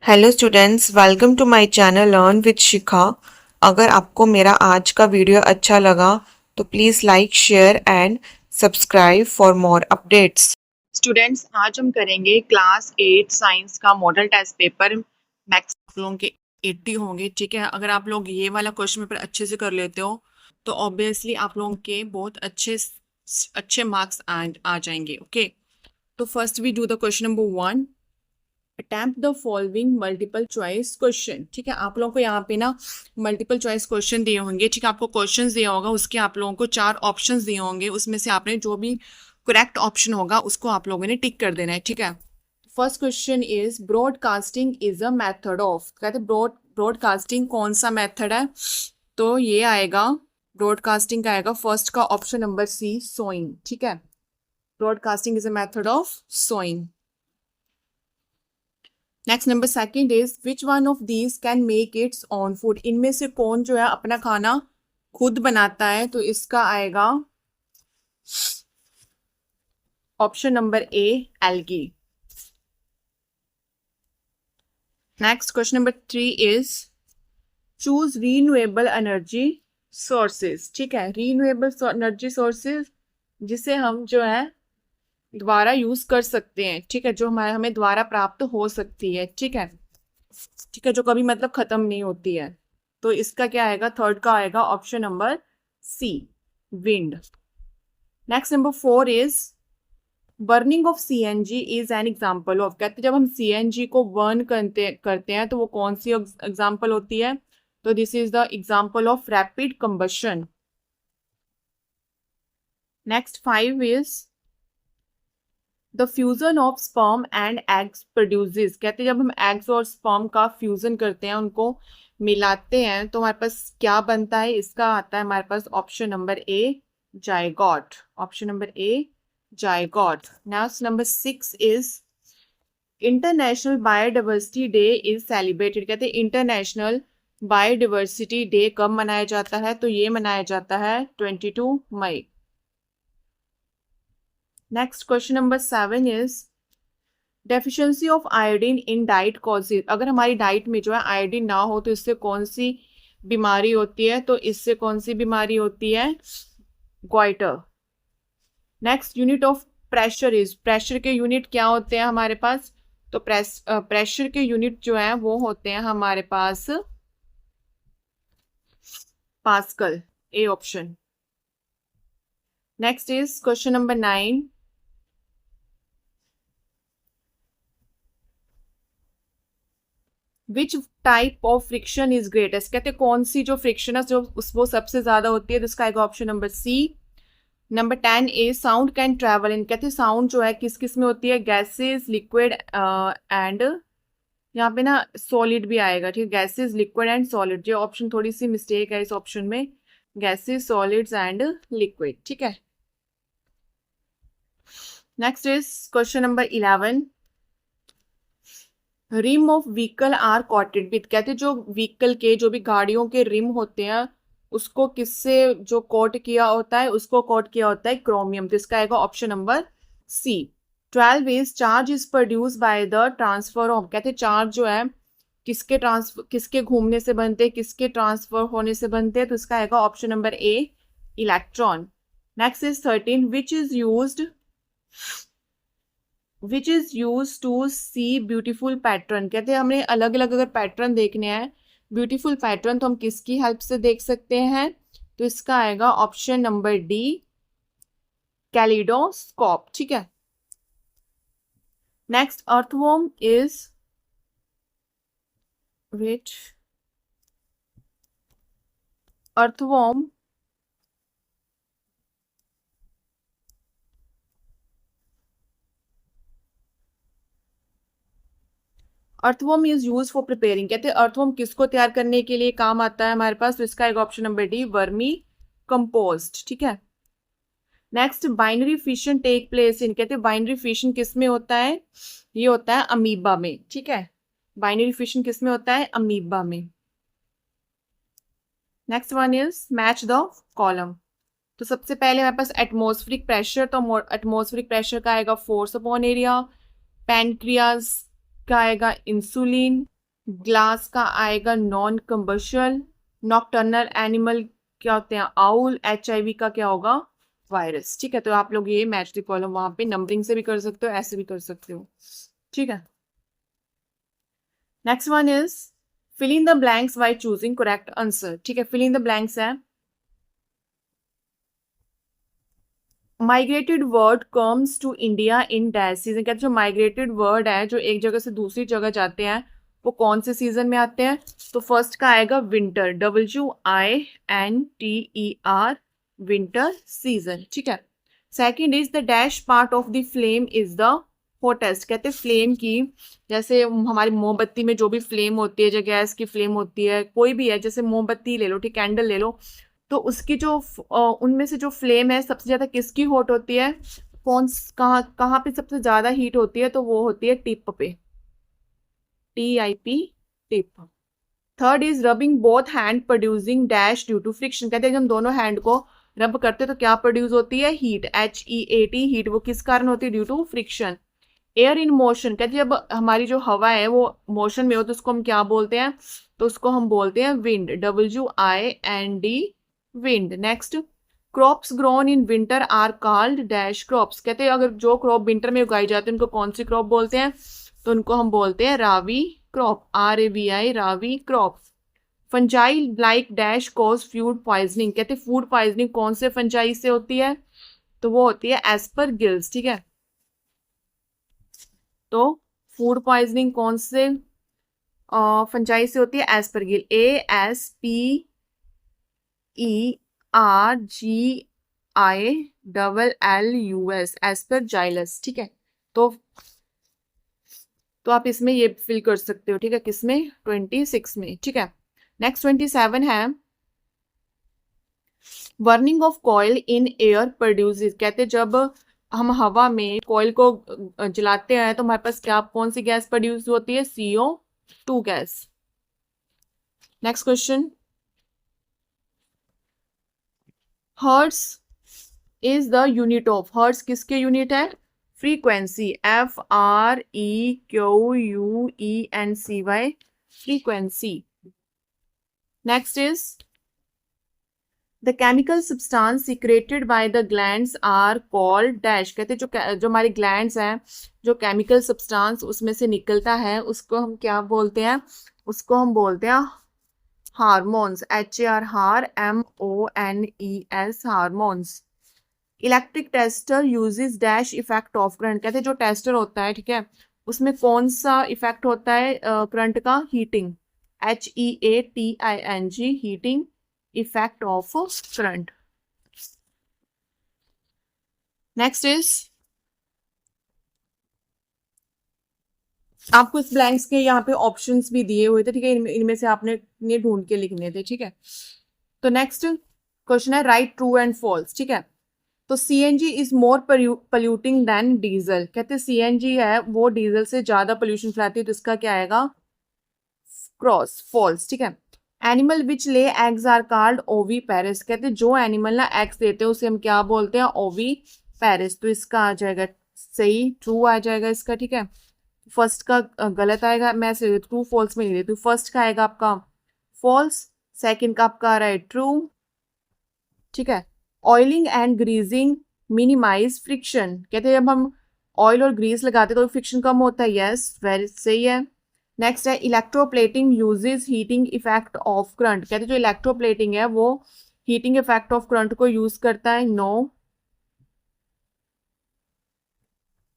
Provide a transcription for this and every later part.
Hello students, welcome to my channel learn with शिखा। अगर आपको मेरा आज का वीडियो अच्छा लगा तो please like share and subscribe for more updates. Students, आज हम करेंगे क्लास 8 साइंस का मॉडल टेस्ट पेपर। मैक्स आप लोगों के 80 होंगे। ठीक है, अगर आप लोग ये वाला क्वेश्चन पेपर अच्छे से कर लेते हो तो ऑब्वियसली आप लोगों के बहुत अच्छे मार्क्स आ जाएंगे। ओके, तो first we do the question number 1। Attempt the following multiple choice question. ठीक है, आप लोगों को यहाँ पे ना मल्टीपल चॉइस क्वेश्चन दिए होंगे। ठीक है, आपको क्वेश्चंस दिया होगा, उसके आप लोगों को 4 ऑप्शंस दिए होंगे, उसमें से आपने जो भी करेक्ट ऑप्शन होगा उसको आप लोगों ने टिक कर देना है। ठीक है, first question is broadcasting is a method of. कहते ब्रॉडकास्टिंग कौन सा मेथड है? तो ये आएगा, ब्रॉडकास्टिंग का आएगा फर्स्ट का ऑप्शन नंबर सी, सोइंग। ठीक है, broadcasting is a method of sowing. Next number second is which one of these can make its own food. इनमें से कौन जो है अपना खाना खुद बनाता है? तो इसका आएगा option number A, algae. Next question number 3 is choose renewable energy sources. ठीक है, रीन्यूएबल एनर्जी सोर्सेज जिसे हम जो है दोबारा यूज कर सकते हैं। ठीक है, जो हमें दोबारा प्राप्त हो सकती है। ठीक है, ठीक है, जो कभी मतलब खत्म नहीं होती है। तो इसका क्या आएगा? थर्ड का आएगा option number C, wind. Next number 4 is burning of CNG is an example of. कहते हैं जब हम सीएनजी को बर्न करते हैं तो वो कौन सी एग्जांपल होती है? तो this is the example of rapid combustion. Next 5 is the fusion of sperm and eggs produces. कहते हैं जब हम एग्स और स्पर्म का फ्यूजन करते हैं, उनको मिलाते हैं, तो हमारे पास क्या बनता है? इसका आता है हमारे पास option number A, zygote. Option number A, zygote. Next number 6 is international biodiversity day is celebrated. कहते हैं इंटरनेशनल बायोडाइवर्सिटी डे कब मनाया जाता है? तो ये मनाया जाता है 22 मई। Next question number 7 is deficiency of iodine in diet causes. अगर हमारी डाइट में जो है आयोडीन ना हो तो इससे कौन सी बीमारी होती है? तो इससे कौन सी बीमारी होती है? Goitre. Next unit of pressure is, pressure के यूनिट क्या होते हैं हमारे पास? तो प्रेशर के यूनिट जो है वो होते हैं हमारे पास pascal, A option. Next is question number 9। Which type of friction is greatest. कहते हैं कौन सी जो फ्रिक्शन है जो वो सबसे ज्यादा होती है? तो इसका आएगा option number C. Number 10 a sound can travel in. कहते हैं साउंड जो है किस किस में होती है? गैसेस, लिक्विड एंड यहाँ पे ना सॉलिड भी आएगा। ठीक है, गैसेस, लिक्विड एंड सॉलिड। ये ऑप्शन थोड़ी सी मिस्टेक है इस ऑप्शन में, गैसेस, सॉलिड्स एंड लिक्विड। ठीक है, next is question number 11। Rim of vehicle are coated with. कहते हैं जो व्हीकल के, जो भी गाड़ियों के रिम होते हैं उसको किससे जो कोट किया होता है? उसको कोट किया होता है क्रोमियम। तो इसका आएगा option number C. 12 is charge is produce by the transfer of. कहते हैं चार्ज जो है किसके घूमने से बनते हैं, किसके ट्रांसफर होने से बनते हैं? तो इसका आएगा option number A, electron. Next is 13 which is use to see beautiful pattern. कहते हैं हमें अलग अलग अगर पैटर्न देखने हैं, ब्यूटीफुल पैटर्न, तो हम किसकी हेल्प से देख सकते हैं? तो इसका आएगा ऑप्शन नंबर डी, कैलिडोस्कोप। ठीक है, next earthworm is which earthworm earthworm is use for preparing. कहते हैं अर्थवॉर्म किसको तैयार करने के लिए काम आता है हमारे पास? तो इसका एक option number D, vermicompost. ठीक है, next binary fission take place in. कहते हैं बाइनरी फिशन किस में होता है? ये होता है अमीबा में। ठीक है, बाइनरी फिशन किस में होता है? अमीबा में। Next one is match the column. तो सबसे पहले हमारे पास एटमॉस्फेरिक प्रेशर, तो एटमॉस्फेरिक प्रेशर का आएगा फोर्स अपॉन एरिया। पैनक्रियाज का आएगा इंसुलिन। ग्लास का आएगा नॉन कंबशन। नॉकटर्नल एनिमल क्या होते हैं? आउल। HIV का क्या होगा? वायरस। ठीक है, तो आप लोग ये मैच द कॉलम वहां पे नंबरिंग से भी कर सकते हो, ऐसे भी कर सकते हो। ठीक है, next one is fill in the blanks by choosing correct answer. ठीक है, फिल इन द ब्लैंक्स है migrated bird comes to India in dash season. कहते हैं जो माइग्रेटेड वर्ड है जो एक जगह से दूसरी जगह जाते हैं वो कौन से सीजन में आते हैं? तो फर्स्ट का आएगा विंटर, WINTER, विंटर सीजन। ठीक है, second is the dash part of the flame is the hottest. कहते हैं फ्लेम की, जैसे हमारी मोमबत्ती में जो भी फ्लेम होती है, जो गैस की फ्लेम होती है, कोई भी है, जैसे मोमबत्ती ले लो, ठीक, कैंडल ले लो, तो उसकी जो उनमें से जो फ्लेम है सबसे ज्यादा किसकी हॉट होती है? कौन कहाँ कहाँ पे सबसे ज्यादा हीट होती है? तो वो होती है टिप पे, TIP, tip. Third is rubbing both hand producing dash due to friction. कहते हैं जब हम दोनों हैंड को रब करते हैं तो क्या प्रोड्यूस होती है? Heat, HEAT, heat. वो किस कारण होती है? Due to friction. Air in motion, कहते हैं जब हमारी जो हवा है वो मोशन में हो तो उसको हम क्या बोलते हैं? तो उसको हम बोलते हैं wind, WIND, wind. Next, crops grown in winter are called dash crops. कहते हैं अगर जो क्रॉप विंटर में उगाई जाती है उनको कौन सी क्रॉप बोलते हैं? तो उनको हम बोलते हैं Ravi crop, RAVI, Ravi crop. Fungi like dash cause food poisoning. कहते हैं फूड पॉइजनिंग कौन से फंजाई से होती है? तो वो होती है एस्परगिल्स। ठीक है, तो फूड पॉइजनिंग कौन से फंजाई से होती है? एस्परगिल, ASPERGILLUS, एस्परजाइलस। ठीक है, तो आप इसमें ये फिल कर सकते हो। ठीक है, किसमें? 26 में। ठीक है, नेक्स्ट 27 है burning of coil in air produces. कहते जब हम हवा में कॉयल को जलाते हैं तो हमारे पास क्या, कौन सी गैस प्रोड्यूस होती है? CO2 gas. Next question, hertz is the unit of, hertz किसके यूनिट है? Frequency, FREQUENCY, frequency. Next is the chemical substance secreted by the glands are called dash. कहते जो जो हमारे ग्लैंड्स हैं, जो केमिकल सब्सटेंस उसमें से निकलता है उसको हम क्या बोलते हैं? उसको हम बोलते हैं hormones, HARMONES, hormones. Electric tester uses dash effect of current. कहते हैं जो टेस्टर होता है, ठीक है, उसमें कौन सा इफेक्ट होता है करंट का? Heating, HEATING, heating effect of current. Next is आपको इस ब्लैंक्स के यहाँ पे ऑप्शंस भी दिए हुए थे। ठीक है, इनमें से आपने ये ढूंढ के लिखने थे। ठीक है, तो नेक्स्ट क्वेश्चन है राइट ट्रू एंड फॉल्स। ठीक है, तो CNG is more polluting than diesel. कहते हैं CNG है वो डीजल से ज्यादा पोल्यूशन फैलाती है, तो इसका क्या आएगा? Cross, false. ठीक है, animal which lay eggs are called oviparous. कहते हैं जो एनिमल ना एग्स देते हैं उसे हम क्या बोलते हैं? ओवी पैरिस। तो इसका आ जाएगा सही, ट्रू आ जाएगा इसका। ठीक है, फर्स्ट का गलत आएगा, मैं ट्रू फॉल्स में नहीं देती हूँ। फर्स्ट का आएगा आपका फॉल्स, सेकंड का आपका आ रहा है ट्रू। ठीक है, oiling and greasing minimize friction. कहते हैं जब हम ऑयल और ग्रीस लगाते हैं तो फ्रिक्शन कम होता है। यस, वेरी सही है। नेक्स्ट है electroplating uses heating effect of current. कहते हैं जो इलेक्ट्रोप्लेटिंग है वो हीटिंग इफेक्ट ऑफ करंट को यूज करता है। नो,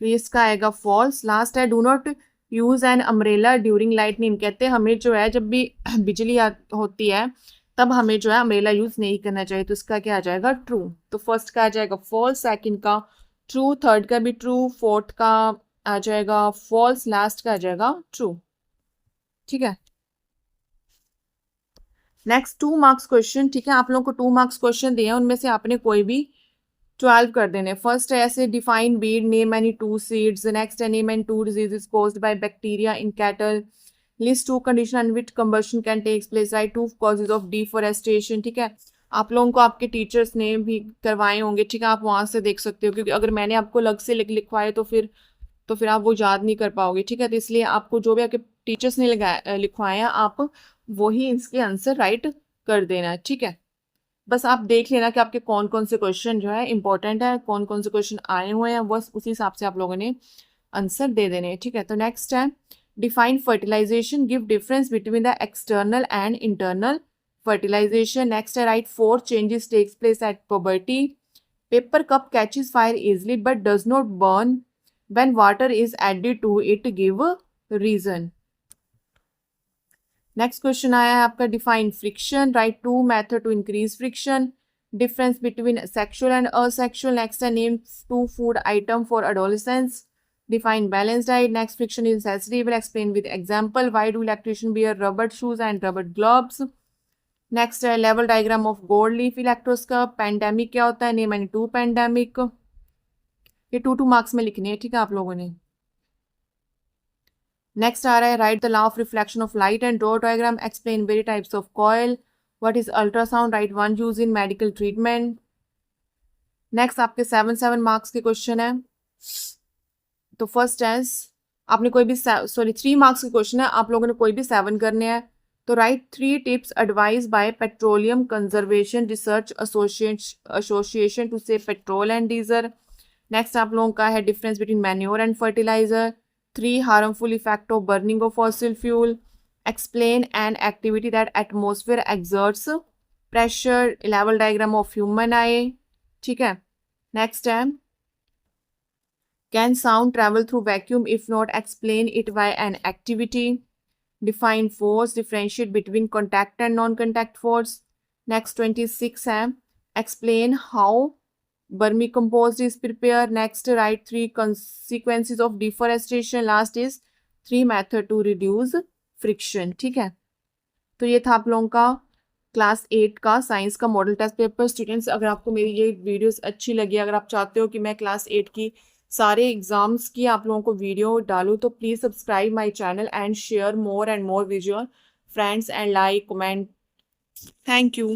तो इसका आएगा फॉल्स। लास्ट है do not use an umbrella during lightning. कहते हैं हमें जो है जब भी बिजली होती है तब हमें जो है अम्ब्रेला यूज नहीं करना चाहिए। तो इसका क्या आ जाएगा? ट्रू। तो फर्स्ट का आ जाएगा फॉल्स, सेकंड का ट्रू, थर्ड का भी ट्रू, फोर्थ का आ जाएगा फॉल्स, लास्ट का आ जाएगा ट्रू। ठीक है, नेक्स्ट 2 मार्क्स क्वेश्चन। ठीक है, आप लोगों को 2 मार्क्स क्वेश्चन दिए हैं, उनमें से आपने कोई भी 12 कर देने। फर्स्ट है ऐसे define Beed, name any 2 seeds. Next है name and 2 diseases caused by bacteria in cattle. List 2 condition on which combustion can takes place. Right 2 causes of deforestation. ठीक है, आप लोगों को आपके टीचर्स ने भी करवाए होंगे। ठीक है, आप वहां से देख सकते हो, क्योंकि अगर मैंने आपको अलग से लिखवाए तो फिर आप वो याद नहीं कर पाओगे। ठीक है, तो इसलिए आपको जो भी आपके टीचर्स ने लिखवाया, आप वही इसके आंसर राइट कर देना। ठीक है, बस आप देख लेना कि आपके कौन कौन से क्वेश्चन जो है इंपॉर्टेंट है, कौन कौन से क्वेश्चन आए हुए हैं, बस उसी हिसाब से आप लोगों ने आंसर दे देने हैं। ठीक है, तो नेक्स्ट है define fertilization, give difference between the external and internal fertilization. Next, I write 4 changes takes place at puberty. Paper cup catches fire easily but does not burn when water is added to it. Give a reason. Next question आया है आपका define friction. Write 2 method to increase friction. Difference between sexual and asexual. Next, I name 2 food item for adolescents. Define balanced diet. Next, friction is necessary. Will explain with example. Why do electricians wear rubber shoes and rubber gloves? Next है level diagram of gold leaf electroscope. Pandemic क्या होता है, name any 2 pandemic. ये 2 marks में लिखने हैं, ठीक है आप लोगों ने। नेक्स्ट आ रहा है right the law of reflection of light and draw diagram, explain very types of coil, what is ultrasound, right 1 use in medical treatment. Next आपके 7 मार्क्स के क्वेश्चन है। तो फर्स्ट है आपने कोई भी 3 मार्क्स के क्वेश्चन है, आप लोगों ने कोई भी 7 करने हैं। तो write 3 tips advise by petroleum conservation research association to save petrol and diesel. Next आप लोगों का है difference between manure and fertilizer. 3 harmful effect of burning of fossil fuel. Explain an activity that atmosphere exerts pressure. लेवल diagram of human eye. ठीक है, next है can sound travel through vacuum, if not explain it by an activity. Define force, differentiate between contact and non-contact force. Next 26 है explain how vermicompost is prepared. Next write 3 consequences of deforestation. Last is 3 method to reduce friction. ठीक है, तो ये था आप लोगों का class 8 का साइंस का मॉडल टेस्ट पेपर। स्टूडेंट्स अगर आपको मेरी ये वीडियोस अच्छी लगी, अगर आप चाहते हो कि मैं क्लास 8 की सारे एग्जाम्स की आप लोगों को वीडियो डालूं, तो please subscribe my channel and share more and more with your friends and like comment. Thank you.